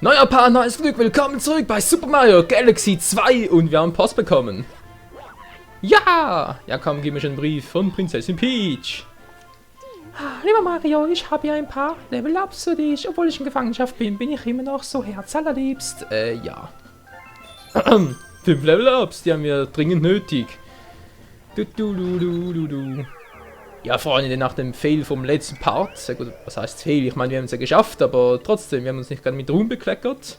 Neuer Paar, neues Glück, willkommen zurück bei Super Mario Galaxy 2 und wir haben Post bekommen. Ja! Ja komm, gib mir schon einen Brief von Prinzessin Peach. Lieber Mario, ich habe hier ein paar Level-Ups für dich. Obwohl ich in Gefangenschaft bin, bin ich immer noch so herzallerliebst. Ja. 5 Level-Ups, die haben wir dringend nötig. Ja, Freunde, nach dem Fail vom letzten Part, sehr gut, was heißt Fail? Ich meine, wir haben es ja geschafft, aber trotzdem, wir haben uns nicht gerade mit Ruhm bekleckert.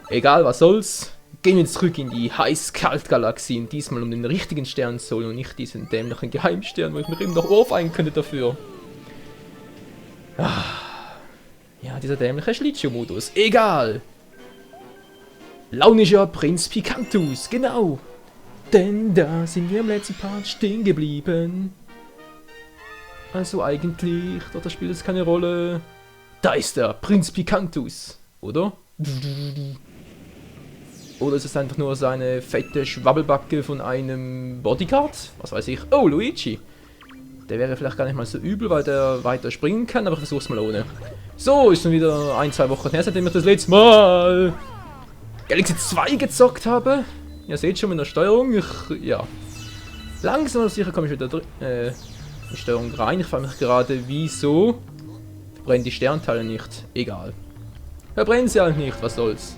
Egal, was soll's. Gehen wir jetzt zurück in die Heiß-Kalt-Galaxie und diesmal um den richtigen Stern zu holen und nicht diesen dämlichen Geheimstern, wo ich mir eben noch ohrfeigen könnte dafür. Ja, dieser dämliche Schlittschuh-Modus. Egal! Launischer Prinz Picantus, genau! Denn da sind wir im letzten Part stehen geblieben. Also eigentlich, doch das spielt jetzt keine Rolle. Da ist der Prinz Picantus, oder? Oder ist es einfach nur seine fette Schwabbelbacke von einem Bodyguard? Was weiß ich. Oh, Luigi. Der wäre vielleicht gar nicht mal so übel, weil der weiter springen kann, aber ich versuch's mal ohne. So, ist schon wieder 1-2 Wochen her, seitdem ich das letzte Mal Galaxy 2 gezockt habe. Ihr seht schon mit der Steuerung, ja. Langsam aber sicher komme ich wieder in die Steuerung rein. Ich frage mich gerade, wieso verbrennen die Sternteile nicht? Egal. Verbrennen sie halt nicht, was soll's.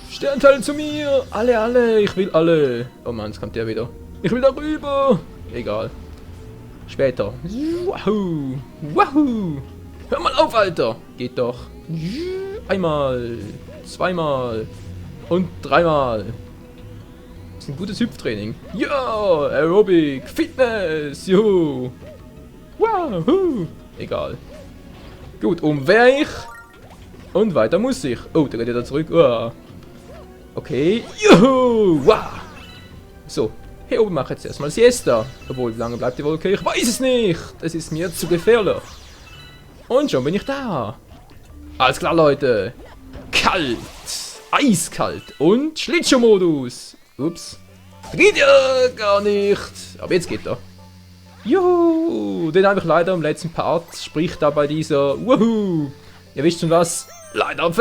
Sternteile zu mir! Alle, ich will alle! Oh Mann, jetzt kommt der wieder. Ich will darüber! Egal. Später. Wahoo! Wahoo! Hör mal auf, Alter! Geht doch. Einmal, zweimal und dreimal. Das ist ein gutes Hüpftraining. Ja, Aerobic, Fitness, juhu. Wahoo! Egal. Gut, wäre ich. Und weiter muss ich. Oh, da geht er da zurück. Okay. Juhu! Wow! So, hier oben mache ich jetzt erstmal Siesta. Obwohl, wie lange bleibt die Wolke? Ich weiß es nicht. Es ist mir zu gefährlich. Und schon bin ich da. Alles klar, Leute. Kalt. Eiskalt. Und Schlittschuhmodus. Ups. Geht ja gar nicht. Aber jetzt geht er. Juhu! Den habe ich leider im letzten Part, sprich da bei dieser Wuhu! Ihr wisst schon was? Leider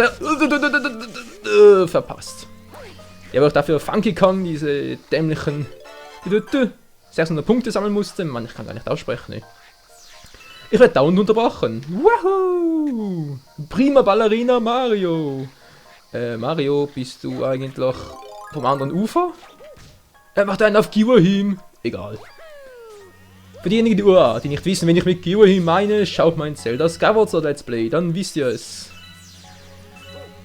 verpasst. Ja, aber auch dafür Funky Kong, diese dämlichen 600 Punkte sammeln musste. Mann, ich kann gar nicht aussprechen. Ne? Ich werde dauernd unterbrochen. Wahoo! Prima Ballerina Mario. Mario, bist du eigentlich vom anderen Ufer? Er macht einen auf Giwahim. Egal. Für diejenigen, die nicht wissen, wenn ich mit Giwahim meine, schaut mein Zelda Skyward Sword Let's Play, dann wisst ihr es.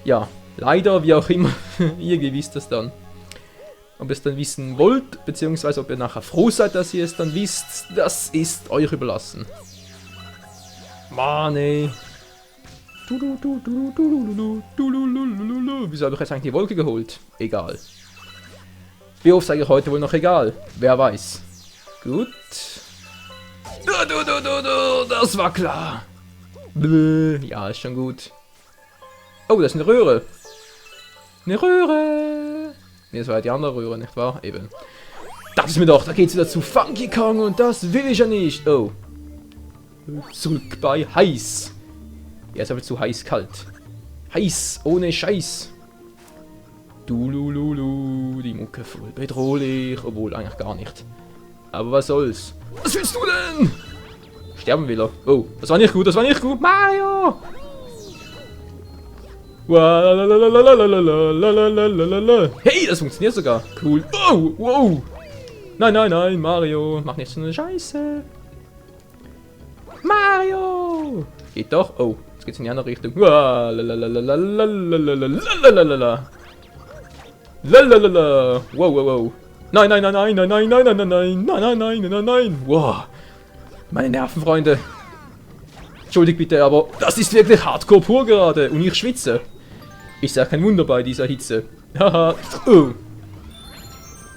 Ja, leider, wie auch immer, ihr wisst es dann. Ob ihr es dann wissen wollt, beziehungsweise ob ihr nachher froh seid, dass ihr es dann wisst, das ist euch überlassen. Mann, ey. Wieso habe ich jetzt eigentlich die Wolke geholt? Egal. Wie oft sage ich heute wohl noch egal? Wer weiß. Gut. Das war klar. Ja, ist schon gut. Oh, das ist eine Röhre. Eine Röhre. Ne, das war ja die andere Röhre, nicht wahr? Eben. Das ist mir doch, da geht's wieder zu Funky Kong und das will ich ja nicht. Oh. Zurück bei heiß. Ja, ist aber zu heiß kalt. Heiß, ohne Scheiß. Dulululu, die Mucke voll bedrohlich, obwohl eigentlich gar nicht. Aber was soll's? Was willst du denn? Sterben will er. Oh, das war nicht gut, das war nicht gut. Mario! Hey, das funktioniert sogar. Cool. Oh, wow. Nein, nein, nein, Mario. Mach nicht so eine Scheiße. Mario! Geht doch. Oh, jetzt geht's in die andere Richtung. Lalalala. Wow, wow, wow. Nein, nein, nein, nein, nein, nein, nein, nein, nein, nein, nein, nein, nein, nein, nein. Wow. Meine Nerven, Freunde. Entschuldigt bitte, aber das ist wirklich Hardcore pur gerade. Und ich schwitze. Ist ja kein Wunder bei dieser Hitze. Haha. Oh.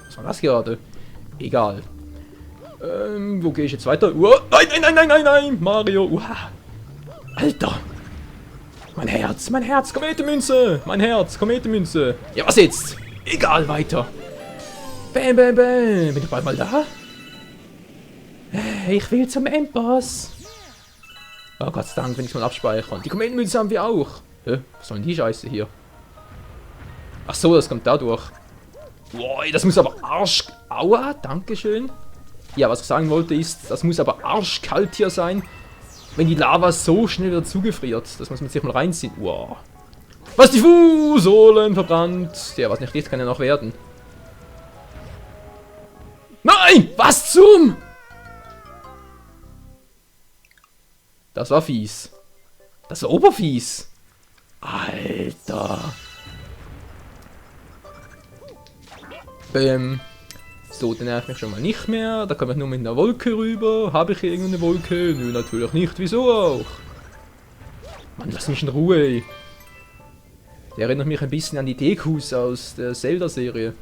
Was war das gerade? Egal. Wo gehe ich jetzt weiter? Nein, nein, nein, nein, nein, nein. Mario. Alter. Mein Herz, Kometenmünze. Mein Herz, Kometenmünze. Ja, was jetzt? Egal, weiter. Bam, bam, bam. Bin ich bald mal da? Ich will zum Endboss. Oh Gott sei Dank, wenn ich mal abspeichern. Die Kometenmünze haben wir auch. Hä? Was soll denn die Scheiße hier? Ach so, das kommt dadurch. Boah, das muss aber arsch... Aua, dankeschön. Ja, was ich sagen wollte ist, das muss aber arschkalt hier sein, wenn die Lava so schnell wieder zugefriert. Das muss man sich mal reinziehen. Wow. Was, die Fußsohlen verbrannt. Ja, was nicht geht, kann ja noch werden. Nein! Was zum... Das war fies. Das war oberfies. Alter. So, den nervt mich schon mal nicht mehr. Da komme ich nur mit einer Wolke rüber. Habe ich irgendeine Wolke? Nö, natürlich nicht. Wieso auch? Mann, lass mich in Ruhe. Der erinnert mich ein bisschen an die Dekus aus der Zelda-Serie.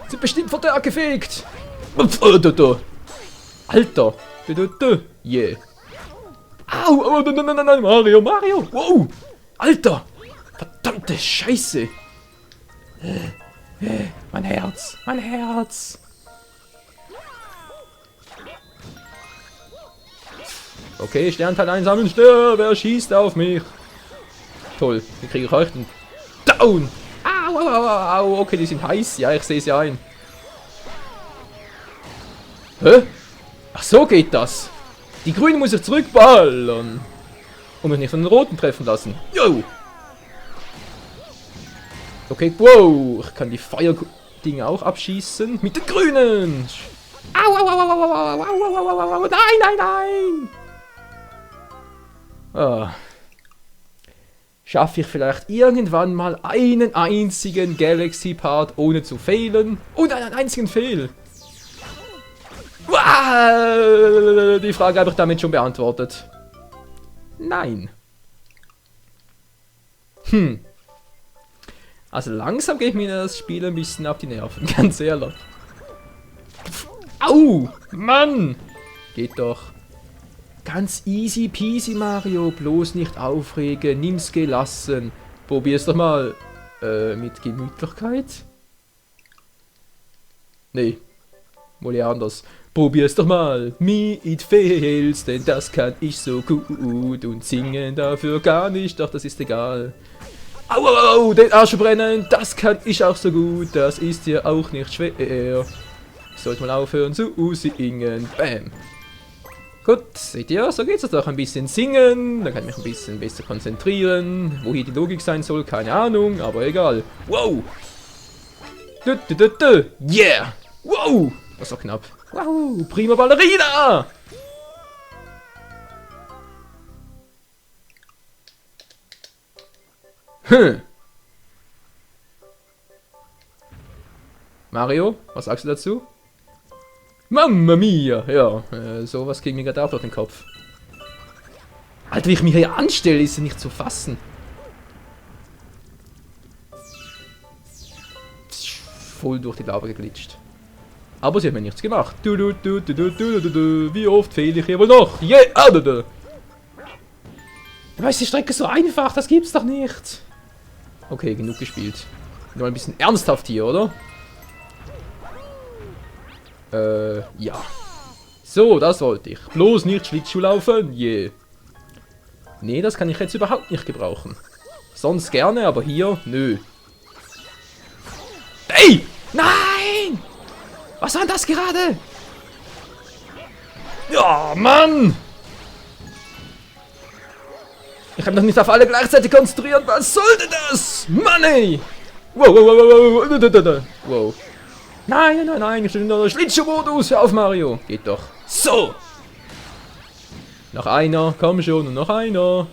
Sind bestimmt vor der gefegt. Alter. Yeah. Au, au, nein, Mario, Mario. Wow. Alter. Verdammte Scheiße. Mein Herz, mein Herz. Okay, Sternteil einsammeln, wer schießt auf mich? Toll, wie kriege ich euch denn? Down! Au, au, au, au, okay, die sind heiß, ja, ich sehe sie ein. Hä? Ach so geht das. Die Grünen muss ich zurückballern. Und mich nicht von den Roten treffen lassen. Yo! Okay, wow, ich kann die Feuerdinge auch abschießen. Mit den Grünen! Au, au, au, au, au, au, au, au, au, nein, nein, nein! Ah. Schaffe ich vielleicht irgendwann mal einen einzigen Galaxy-Part ohne zu fehlen? Und einen einzigen Fehl! Wow, die Frage habe ich damit schon beantwortet. Nein. Also langsam geht mir das Spiel ein bisschen auf die Nerven, ganz ehrlich. Au! Mann! Geht doch. Ganz easy peasy, Mario. Bloß nicht aufregen, nimm's gelassen. Probier's doch mal. Mit Gemütlichkeit? Nee. Wohl eher anders. Probier's doch mal. Mit Fails, denn das kann ich so gut. Und singen dafür gar nicht, doch das ist egal. Au, au, au, den Arsch brennen, das kann ich auch so gut, das ist ja auch nicht schwer. Ich sollte mal aufhören zu singen, bam. Gut, seht ihr, so geht's doch ein bisschen singen, dann kann ich mich ein bisschen besser konzentrieren. Wo hier die Logik sein soll, keine Ahnung, aber egal. Wow! Yeah! Wow! Das war knapp. Wow! Prima Ballerina! Mario, was sagst du dazu? Mamma mia! Ja, sowas ging mir gerade auch durch den Kopf. Alter, wie ich mich hier anstelle, ist ja nicht zu fassen. Voll durch die Lava geglitscht. Aber sie hat mir nichts gemacht. Wie oft fehle ich hier wohl noch? Yeah! Dabei ist die Strecke so einfach, das gibt's doch nicht. Okay, genug gespielt. Nur ein bisschen ernsthaft hier, oder? Ja. So, das wollte ich. Bloß nicht Schlittschuh laufen. Yeah. Nee, das kann ich jetzt überhaupt nicht gebrauchen. Sonst gerne, aber hier, nö. Ey! Nein! Was war denn das gerade? Ja, Mann! Ich kann doch nicht auf alle gleichzeitig konzentrieren. Was soll denn das? Mann, ey! Wow, wow, wow, wow, wow. Wow. Nein, nein, nein, ich bin in der Schlittschuhmodus. Hör auf, Mario. Geht doch. So. Noch einer, komm schon, und noch einer.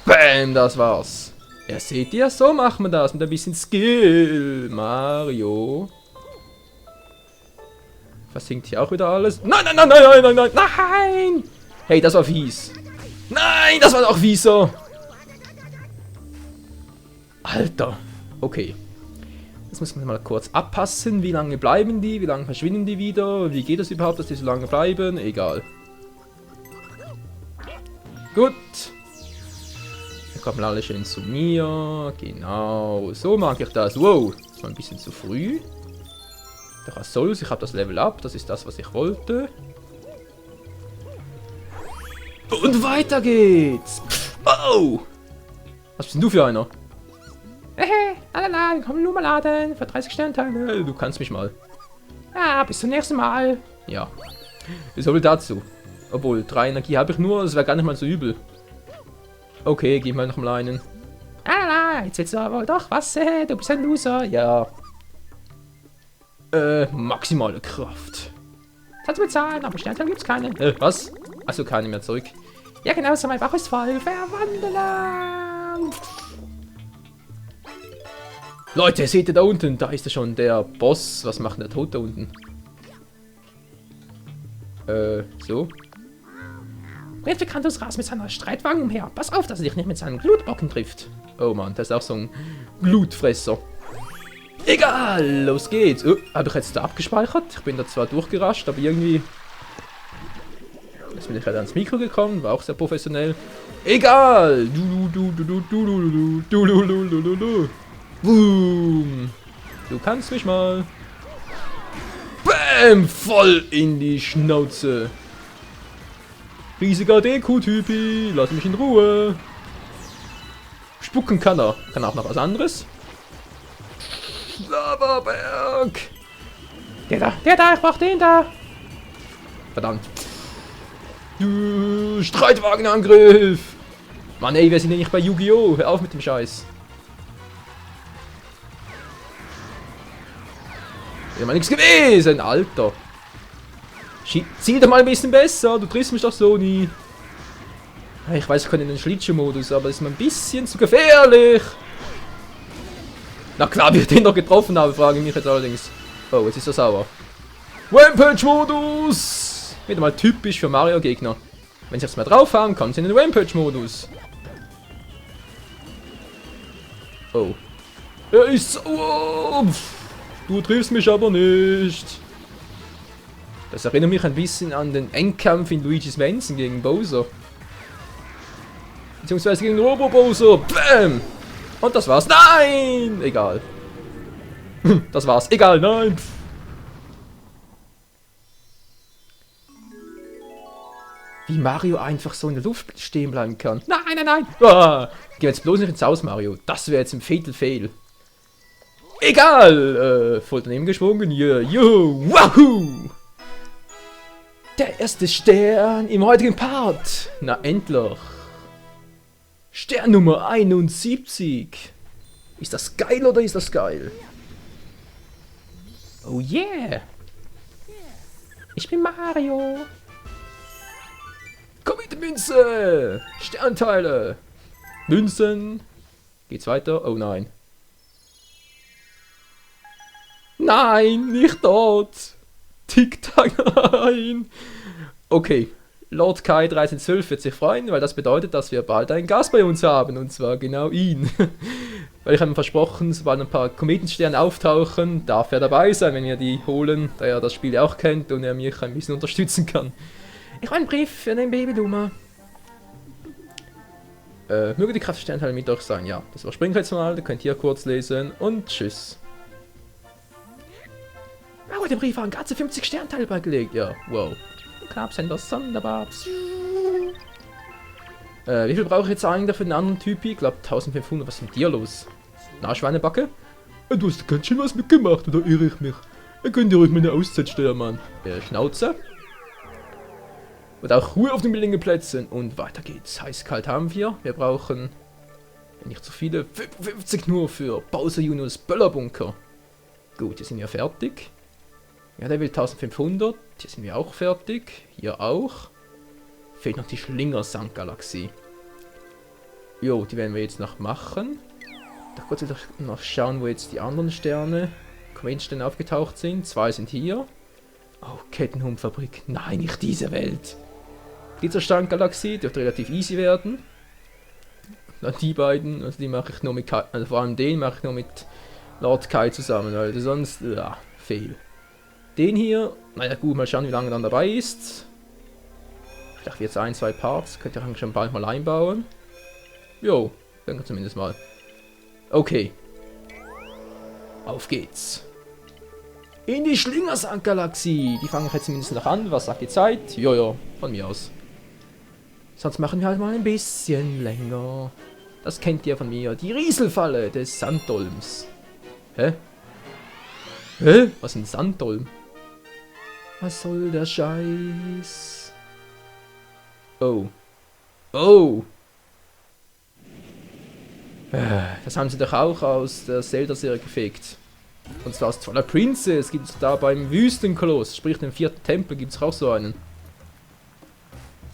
Bam, das war's. Ja, seht ihr, so macht man das mit ein bisschen Skill. Mario. Versinkt hier auch wieder alles. Nein, nein, nein, nein, nein, nein, nein, nein. Hey, das war fies. Nein, das war doch fieser. Alter. Okay. Jetzt muss man mal kurz abpassen. Wie lange bleiben die? Wie lange verschwinden die wieder? Wie geht es überhaupt, dass die so lange bleiben? Egal. Gut. Dann kommen alle schön zu mir. Genau. So mag ich das. Wow. Das war ein bisschen zu früh. Doch was soll's? Ich habe das Level up. Das ist das, was ich wollte. Und weiter geht's. Oh! Was bist denn du für einer? Alala, komm nur mal laden für 30 Sternteile. Du kannst mich mal. Ja, bis zum nächsten Mal. Ja. So viel dazu. Obwohl, 3 Energie habe ich nur, das wäre gar nicht mal so übel. Okay, gib mal noch mal einen. Alala, jetzt willst du aber doch was? Du bist ein Loser. Ja. Maximale Kraft. Kannst du bezahlen, aber Sternteile gibt's keine. Was? Achso, keine mehr zurück. Ja, genau, so mein Bauch ist voll. Verwandeln! Leute, seht ihr da unten? Da ist ja schon der Boss. Was macht denn der Tod da unten? So. Red Picantus rast mit seiner Streitwagen umher. Pass auf, dass er dich nicht mit seinen Glutbocken trifft. Oh Mann, das ist auch so ein Glutfresser. Egal, los geht's. Oh, habe ich jetzt da abgespeichert? Ich bin da zwar durchgerascht, aber irgendwie... Jetzt bin ich gerade ans Mikro gekommen, war auch sehr professionell. Egal! Boom! Du kannst mich mal. Bäm! Voll in die Schnauze. Riesiger Deko-Typi, lass mich in Ruhe. Spucken kann er. Kann auch noch was anderes. Lavaberg! Der da, ich brauch den da. Verdammt. Streitwagenangriff! Mann ey, wir sind ja nicht bei Yu-Gi-Oh! Hör auf mit dem Scheiß. Wäre mal nichts gewesen, Alter. Zieh doch mal ein bisschen besser, du triffst mich doch so nie. Ich weiß, ich kann in den Schlittschuhmodus, aber das ist mir ein bisschen zu gefährlich. Na klar, wie ich den doch getroffen habe, frage ich mich jetzt allerdings. Oh, jetzt ist er sauer. Rampage-Modus! Wieder mal typisch für Mario-Gegner. Wenn sie jetzt mal drauf haben, kommen sie in den Rampage-Modus. Oh. Er ist sauer! Du triffst mich aber nicht. Das erinnert mich ein bisschen an den Endkampf in Luigi's Mansion gegen Bowser. Beziehungsweise gegen Robo Bowser. Bam! Und das war's. Nein! Egal. Das war's. Egal, nein. Wie Mario einfach so in der Luft stehen bleiben kann. Nein, nein, nein. Ah, geh jetzt bloß nicht ins Haus, Mario. Das wäre jetzt ein Fatal Fail. Egal. Voll daneben geschwungen. Yeah. Juhu. Wahoo! Der erste Stern im heutigen Part. Na, endlich. Stern Nummer 71. Ist das geil oder ist das geil? Oh yeah. Ich bin Mario. Komm mit der Münze. Sternteile. Münzen. Geht's weiter? Oh nein. Nein, nicht dort. Tic-Tac, nein. Okay, Lord Kai 1312 wird sich freuen, weil das bedeutet, dass wir bald einen Gast bei uns haben. Und zwar genau ihn. Weil ich habe ihm versprochen, sobald ein paar Kometensterne auftauchen, darf er dabei sein, wenn wir die holen, da er das Spiel auch kennt und er mich ein bisschen unterstützen kann. Ich habe einen Brief für den Babyluma. Möge die Kraft Sternteile mit euch sein. Ja, das überspringe ich jetzt mal, da könnt ihr kurz lesen und tschüss. Oh, der Brief waren ganze 50 Sternteile beigelegt. Ja, wow. Knabsender sonderbar. Wie viel brauche ich jetzt eigentlich für den anderen Typi? Ich glaube 1500. Was ist mit dir los? Na, Schweinebacke? Du hast ganz schön was mitgemacht, oder irre ich mich? Ihr könnt ihr ruhig meine Auszeit stellen, Mann. Schnauze. Und auch Ruhe auf den Plätzen. Und weiter geht's. Heiß-kalt haben wir. Wir brauchen, wenn nicht zu viele, 55 nur für Bowser Juniors Böllerbunker. Gut, hier sind wir fertig. Ja, der will 1500. Hier sind wir auch fertig. Hier auch. Fehlt noch die Schlingersand-Galaxie. Jo, die werden wir jetzt noch machen. Da kurz noch schauen, wo jetzt die anderen Sterne, Kometensterne aufgetaucht sind. 2 sind hier. Oh, Kettenhumfabrik. Nein, nicht diese Welt. Glitzerstern-Galaxie dürfte relativ easy werden. Dann die beiden, also die mache ich nur mit Kai, also vor allem den mache ich nur mit Lord Kai zusammen, weil sonst, ja, fail. Den hier, naja gut, mal schauen, wie lange dann dabei ist. Vielleicht jetzt 1, 2 Parts, könnt ihr eigentlich schon bald mal einbauen. Jo, denke zumindest mal. Okay. Auf geht's. In die Schlingersand-Galaxie. Die fange ich jetzt zumindest noch an. Was sagt die Zeit? Jojo, von mir aus. Sonst machen wir halt mal ein bisschen länger. Das kennt ihr von mir. Die Rieselfalle des Sanddolms. Hä? Hä? Was ist ein Sanddolm? Was soll der Scheiß? Oh. Oh. Das haben sie doch auch aus der Zelda-Serie gefegt. Und zwar aus Twilight Princess gibt es da beim Wüstenkoloss, sprich dem 4. Tempel, gibt es auch so einen.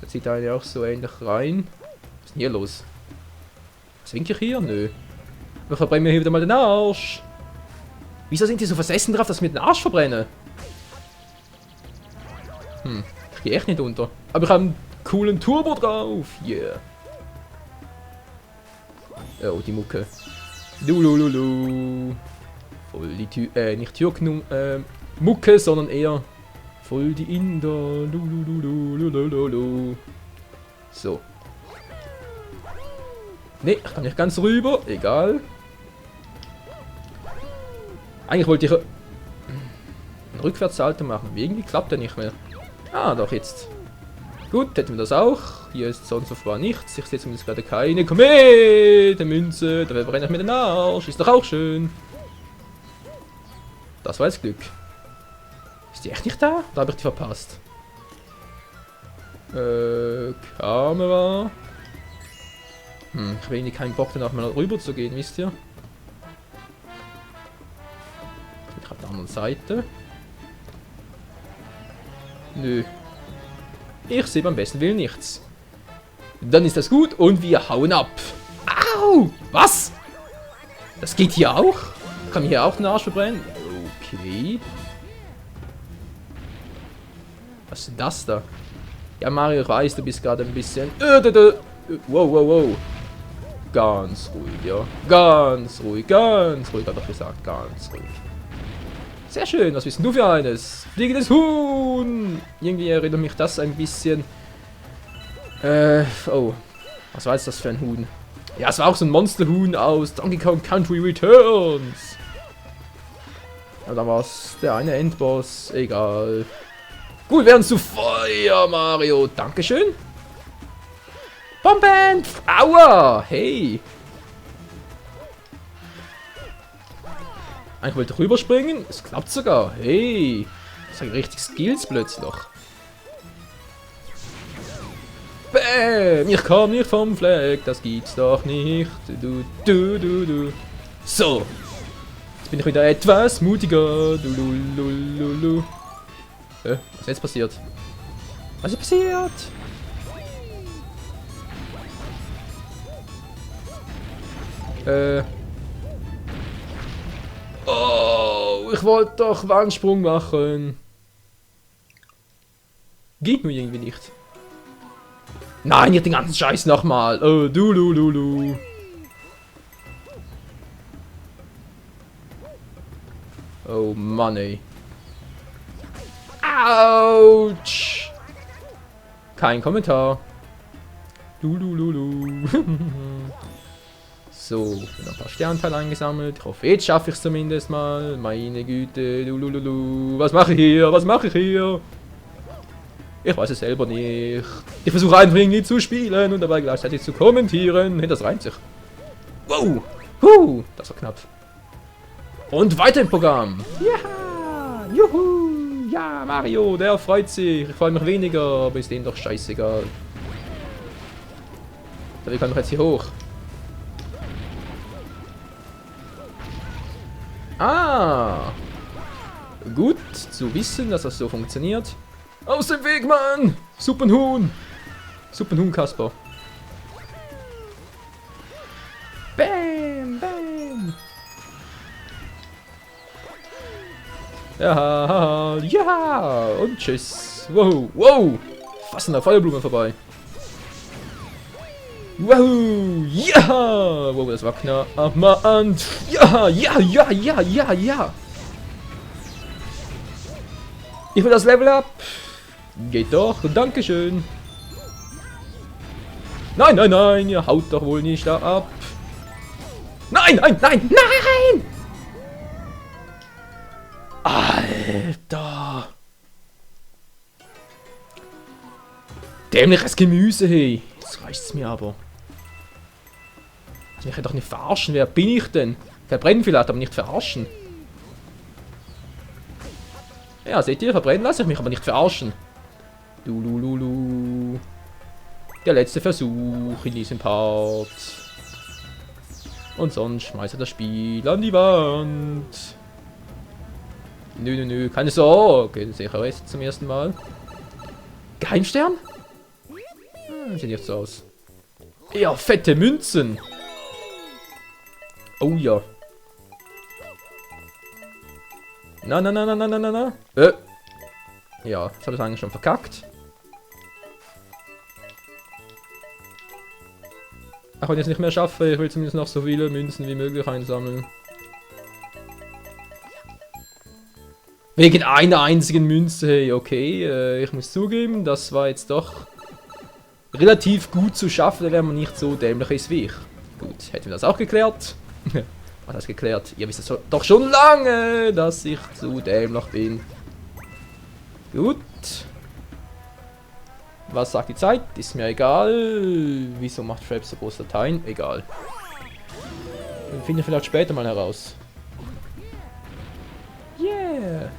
Da zieht einer auch so ähnlich rein. Was ist denn hier los? Was winke ich hier? Nö. Wir verbrennen mir hier wieder mal den Arsch. Wieso sind die so versessen drauf, dass ich mir den Arsch verbrenne? Ich gehe echt nicht unter. Aber ich habe einen coolen Turbo drauf. Yeah. Oh, die Mucke. Lulululu. Voll die nicht Türknum, Mucke, sondern eher voll die Inder. Lulululu. So. Ne, ich kann nicht ganz rüber. Egal. Eigentlich wollte ich einen Rückwärtssalto machen. Irgendwie klappt der nicht mehr. Ah, doch jetzt. Gut, hätten wir das auch. Hier ist sonst offenbar nichts. Ich sehe zumindest gerade keine Kometenmünze. Da verbrenne ich mir den Arsch. Ist doch auch schön. Das war jetzt Glück. Ist die echt nicht da? Da habe ich die verpasst. Kamera. Ich will irgendwie keinen Bock danach mal rüber zu gehen, wisst ihr? Ich bin auf der anderen Seite. Nö. Ich sehe beim besten Willen nichts. Dann ist das gut und wir hauen ab. Au! Was? Das geht hier auch? Kann mir hier auch den Arsch verbrennen? Okay. Was ist denn das da? Ja, Mario, ich weiß, du bist gerade ein bisschen... Wow, wow, wow. Ganz ruhig, ja. Ganz ruhig, habe ich gesagt. Ganz ruhig. Sehr schön, was bist denn du für eines? Fliegendes Huhn! Irgendwie erinnert mich das ein bisschen... oh. Was war jetzt das für ein Huhn? Ja, es war auch so ein Monsterhuhn aus Donkey Kong Country Returns. Aber da war es der eine Endboss. Egal. Gut, werden zu Feuer, Mario. Dankeschön. Bomben! Aua! Hey! Eigentlich wollte ich rüberspringen. Es klappt sogar. Hey! Das sind richtig Skills plötzlich. Bäm! Ich komm nicht vom Fleck. Das gibt's doch nicht. Du. So! Jetzt bin ich wieder etwas mutiger. Was ist jetzt passiert? Was ist passiert? Oh, ich wollte doch Wandsprung machen. Geht nur irgendwie nicht. Nein, nicht den ganzen Scheiß nochmal. Oh, du. Oh Mann, ey. Autsch. Kein Kommentar. So, ein paar Sternteile eingesammelt. Ich hoffe, jetzt schaffe ich es zumindest mal. Meine Güte. Was mache ich hier? Ich weiß es selber nicht. Ich versuche einfach irgendwie zu spielen und dabei gleichzeitig zu kommentieren. Hey, das reimt sich. Wow. Das war knapp. Und weiter im Programm. Ja. Juhu. Ja, Mario, der freut sich. Ich freue mich weniger, aber ist denen doch scheißegal. So, wie kann ich jetzt hier hoch? Ah! Gut zu wissen, dass das so funktioniert. Aus dem Weg, Mann! Suppenhuhn! Suppenhuhn Kasper. Bam! Ja! Und tschüss! Wow! Fast an der Feuerblume vorbei. Wow! Ja! Wow, das war knapp, Mann! Ja! Ich will das Level up! Geht doch, dankeschön! Nein! Ihr haut doch wohl nicht da ab! Nein! Alter! Dämliches Gemüse, hey! Jetzt reicht's mir aber. Also, ich kann doch nicht verarschen. Wer bin ich denn? Verbrennen vielleicht, aber nicht verarschen. Ja, seht ihr, verbrennen lasse ich mich, aber nicht verarschen. Lulululu. Der letzte Versuch in diesem Part. Und sonst schmeißt er das Spiel an die Wand. Nö, keine Sorge. Sicher ist zum ersten Mal. Geheimstern? Sieht nicht so aus. Ja, fette Münzen. Oh ja. Na. Ja, das habe ich eigentlich schon verkackt. Auch wenn ich es nicht mehr schaffe, ich will zumindest noch so viele Münzen wie möglich einsammeln. Wegen einer einzigen Münze, hey, okay. Ich muss zugeben, das war jetzt doch relativ gut zu schaffen, wenn man nicht so dämlich ist wie ich. Gut, hätten wir das auch geklärt. Was heißt geklärt? Ihr wisst es doch schon lange, dass ich zu dämlich bin. Gut. Was sagt die Zeit? Ist mir egal. Wieso macht Fraps so große Dateien? Egal. Den finden wir vielleicht später mal heraus. Yeah.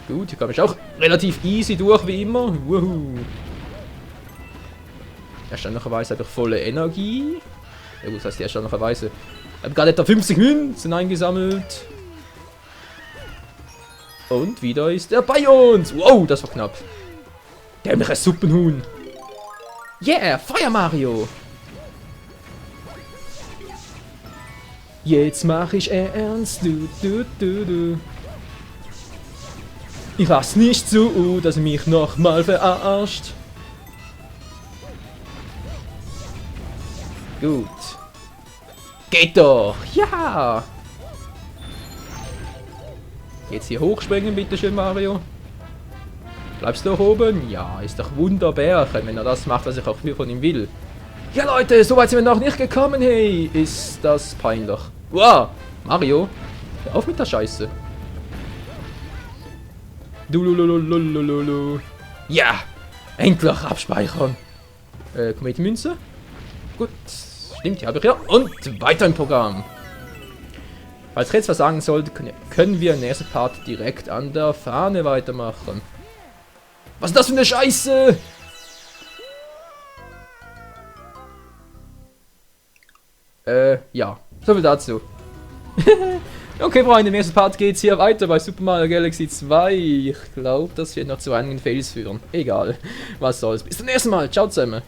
Gut, hier komme ich auch relativ easy durch, wie immer. Wuhu. Erstaunlicherweise habe ich volle Energie. Ja gut, das heißt erstaunlicherweise. Ich habe gerade etwa 50 Münzen eingesammelt. Und wieder ist er bei uns. Wow, das war knapp. Dämliches Suppenhuhn. Yeah, Feuer Mario. Jetzt mach ich ernst. Du. Ich lass nicht zu, dass er mich nochmal verarscht. Gut. Geht doch. Ja. Jetzt hier hochspringen, bitteschön, Mario. Bleibst du oben? Ja, ist doch wunderbar, wenn er das macht, was ich auch von ihm will. Ja, Leute, so weit sind wir noch nicht gekommen, hey. Ist das peinlich. Wow, Mario, hör auf mit der Scheiße. Du. Ja, endlich abspeichern. Kometenmünze? Gut, stimmt, die habe ich ja. Und weiter im Programm. Falls ich jetzt was sagen sollte, können wir im nächsten Part direkt an der Fahne weitermachen. Was ist das für eine Scheiße? Ja, soviel dazu. Okay, Freunde, im nächsten Part geht's hier weiter bei Super Mario Galaxy 2. Ich glaube, das wird noch zu einigen Fails führen. Egal, was soll's. Bis zum nächsten Mal. Ciao zusammen.